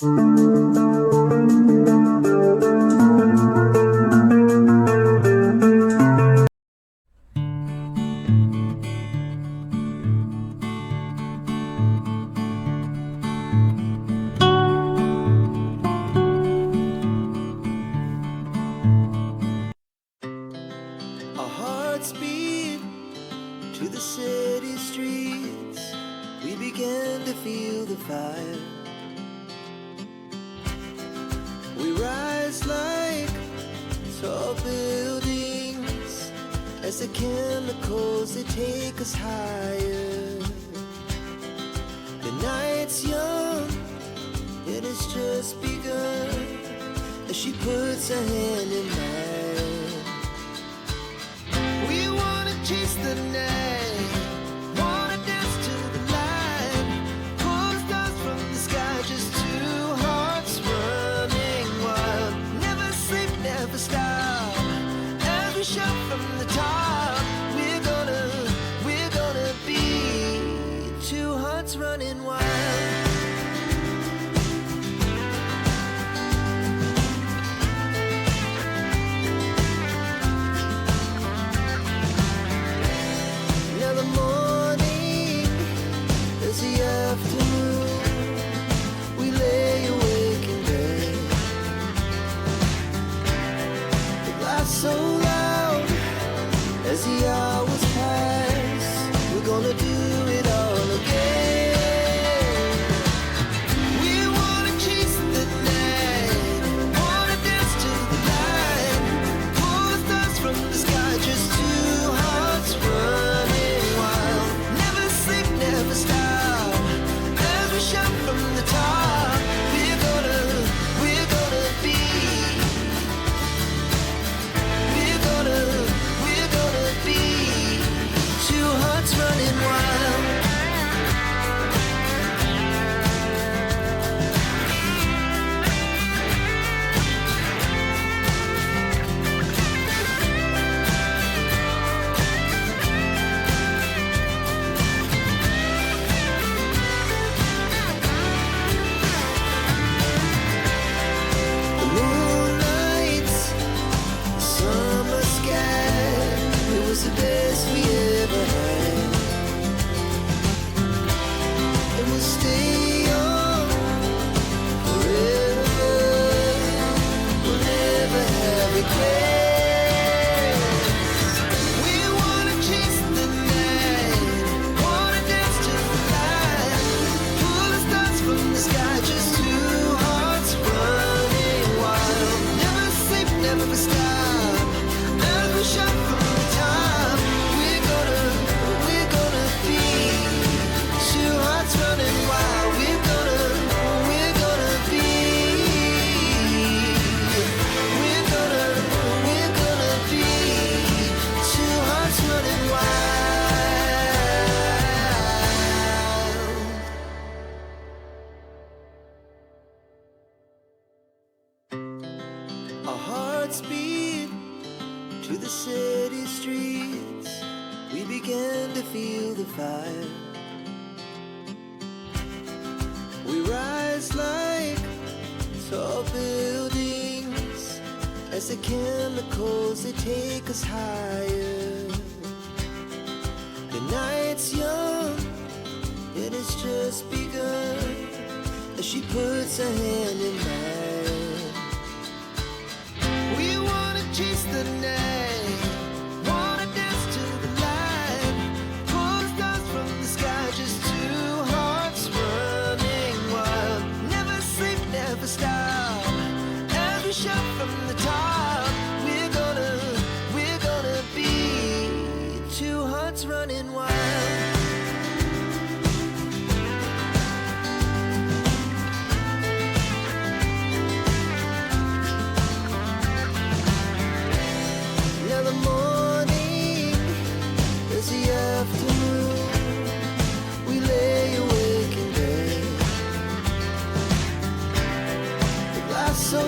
Our hearts beat to the city streets. We began to feel the fire. We rise like tall buildings as the chemicals, they take us higher. The night's young, it has just begun as she puts her hand in mine. We wanna chase the night, wanna dance to the light, pull the stars from the sky, just two hearts running wild. Never sleep, never stop, as we shout from the top. We're gonna be two hearts running wild. So loud as the hours pass, we're gonna do it all again. We wanna chase the night, wanna dance to the light, pull the stars from the sky, just two hearts running wild. Never sleep, never stop, as we shout from the top. We're gonna be two hearts running wild. The moonlight, summer sky, it was the best we ever had. And we'll stay young forever. We'll never have regrets. We wanna chase the night, wanna dance to the light, pull the stars from the sky, just two hearts running wild. Never sleep, never stop, as we shout from the top. We're gonna be two hearts running wild. We're gonna be two hearts running wild. Our hearts beat to the city streets. We began to feel the fire. We rise like tall buildings as the chemicals, they take us higher. The night's young, it has just begun as she puts her hand in mine. We wanna chase the night, wanna dance to the light, pull the stars from the sky, just two hearts running wild. Never sleep, never stop, as we shout from the top. We're gonna be two hearts running wild. Now the morning is the afternoon. We lay awake in bed. The glass so